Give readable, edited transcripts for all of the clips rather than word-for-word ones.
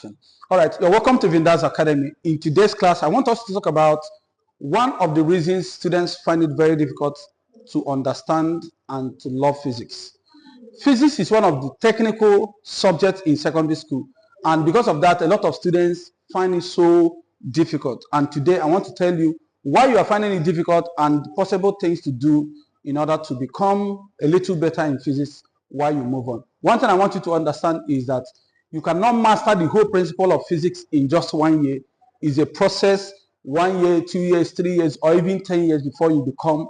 action. All right, you're welcome to VINDA'S Academy. In today's class, I want us to talk about one of the reasons students find it very difficult to understand and to love physics. Physics is one of the technical subjects in secondary school, and because of that, a lot of students find it so difficult. And today, I want to tell you why you are finding it difficult and possible things to do in order to become a little better in physics while you move on. One thing I want you to understand is that you cannot master the whole principle of physics in just 1 year. It's a process, 1 year, 2 years, 3 years, or even 10 years before you become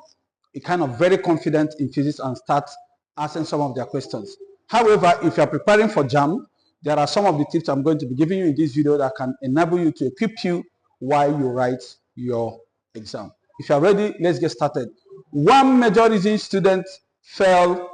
a kind of very confident in physics and start asking some of their questions. However, if you're preparing for JAMB, there are some of the tips I'm going to be giving you in this video that can enable you to equip you while you write your exam. If you're ready, let's get started. One major reason students fail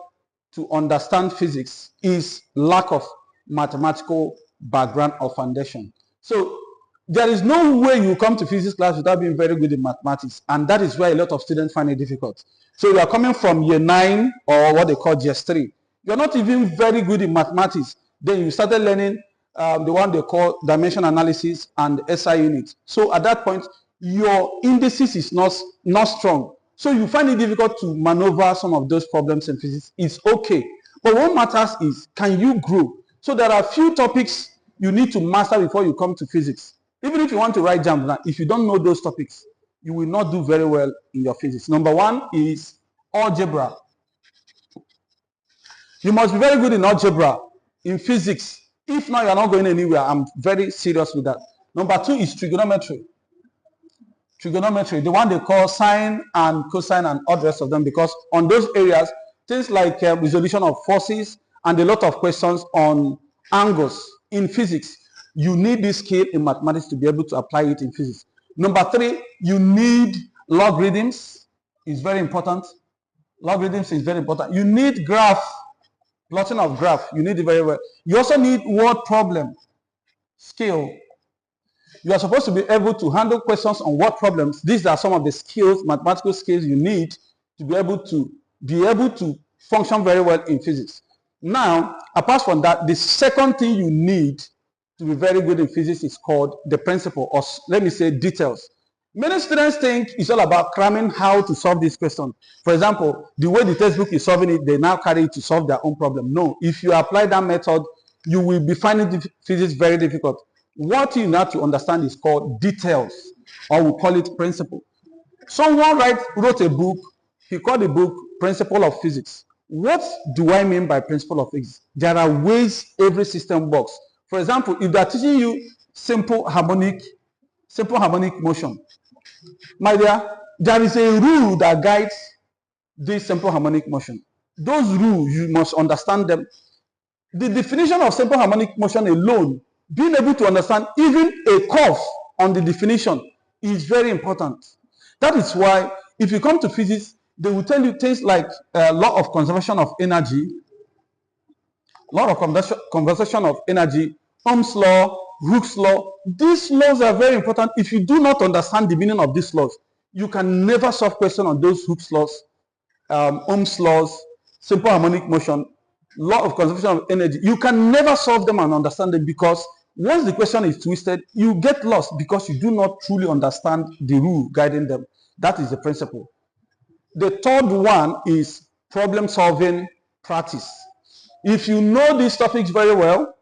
to understand physics is lack of mathematical background or foundation. So there is no way you come to physics class without being very good in mathematics, and that is why a lot of students find it difficult. So you are coming from year 9 or what they call GS3. You're not even very good in mathematics. Then you started learning the one they call dimension analysis and SI units. So at that point, your indices is not strong. So you find it difficult to maneuver some of those problems in physics. It's okay. But what matters is, can you grow? So there are a few topics you need to master before you come to physics. Even if you want to write JAMB now, if you don't know those topics, you will not do very well in your physics. Number one is algebra. You must be very good in algebra, in physics. If not, you're not going anywhere. I'm very serious with that. Number two is trigonometry. Trigonometry, the one they call sine and cosine and all the rest of them, because on those areas, things like resolution of forces and a lot of questions on angles in physics, you need this skill in mathematics to be able to apply it in physics. Number three, you need logarithms. It's very important. Logarithms is very important. You need graph, plotting of graph. You need it very well. You also need word problem skill. You are supposed to be able to handle questions on word problems. These are some of the skills, mathematical skills you need to be able to function very well in physics. Now, apart from that, the second thing you need to be very good in physics is called the principle, or let me say details. Many students think it's all about cramming how to solve this question. For example, the way the textbook is solving it, they now carry it to solve their own problem. No, if you apply that method, you will be finding physics very difficult. What you have to understand is called details, or we call it principle. Someone wrote a book, he called the book Principle of Physics. What do I mean by principle of physics? There are ways every system works. For example, if they're teaching you simple harmonic motion, my dear, there is a rule that guides this simple harmonic motion. Those rules, you must understand them. The definition of simple harmonic motion alone, being able to understand even a curve on the definition, is very important. That is why if you come to physics, they will tell you things like law of conservation of energy, Ohm's law, Hooke's law. These laws are very important. If you do not understand the meaning of these laws, you can never solve questions on those Hooke's laws, Ohm's laws, simple harmonic motion, law of conservation of energy. You can never solve them and understand them, because once the question is twisted, you get lost because you do not truly understand the rule guiding them. That is the principle. The third one is problem solving practice. If you know these topics very well,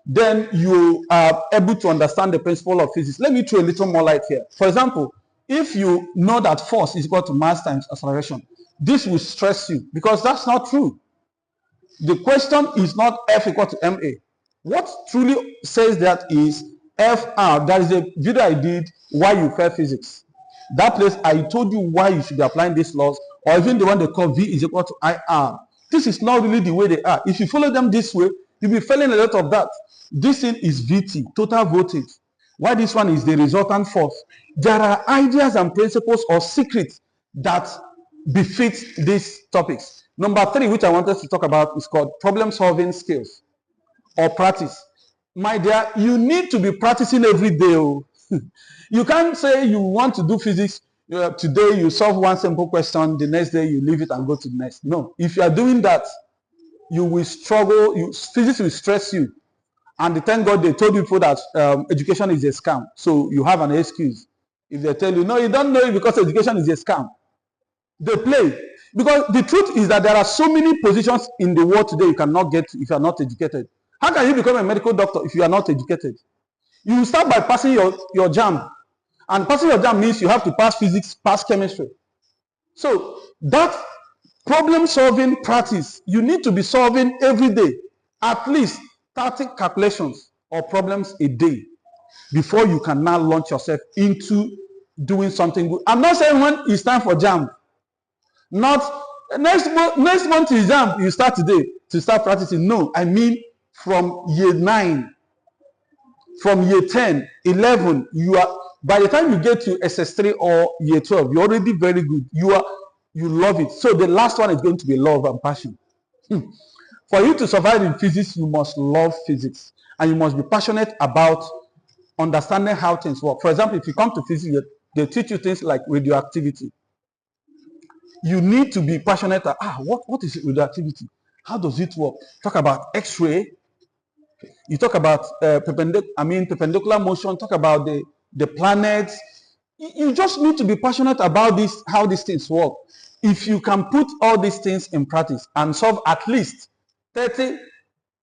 then you are able to understand the principle of physics. Let me throw a little more light here. For example, if you know that force is equal to mass times acceleration, this will stress you, because that's not true. The question is not F equal to ma. What truly says that is FR. There is a video I did, Why You Fail Physics. That place, I told you why you should be applying these laws, or even the one they call V is equal to IR. This is not really the way they are. If you follow them this way, you'll be failing a lot of that. This thing is VT, total voltage. Why this one is the resultant force. There are ideas and principles or secrets that befit these topics. Number three, which I wanted to talk about, is called problem solving skills or practice. My dear, you need to be practicing every day. You can't say you want to do physics, today you solve one simple question, the next day you leave it and go to the next. No, if you are doing that, you will struggle, physics will stress you. And thank God they told people that education is a scam. So you have an excuse. If they tell you, no, you don't know it because education is a scam. They play. Because the truth is that there are so many positions in the world today you cannot get if you are not educated. How can you become a medical doctor if you are not educated? You start by passing your JAMB. And passing your JAMB means you have to pass physics, pass chemistry. So that problem-solving practice, you need to be solving every day, at least 30 calculations or problems a day before you can now launch yourself into doing something good. I'm not saying when it's time for JAMB. Not next month is JAMB, you start today to start practicing. No, I mean from year 9, from year 10, 11, you are, by the time you get to SS3 or year 12, you're already very good. You love it. So the last one is going to be love and passion. For you to survive in physics, you must love physics. And you must be passionate about understanding how things work. For example, if you come to physics, they teach you things like radioactivity. You need to be passionate. What is radioactivity? How does it work? Talk about X-ray. You talk about perpendicular motion. Talk about the planets. You just need to be passionate about this, how these things work. If you can put all these things in practice and solve at least 30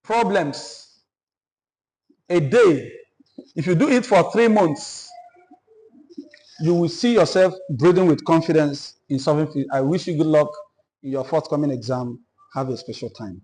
problems a day, if you do it for 3 months, you will see yourself breathing with confidence in solving. I wish you good luck in your forthcoming exam. Have a special time.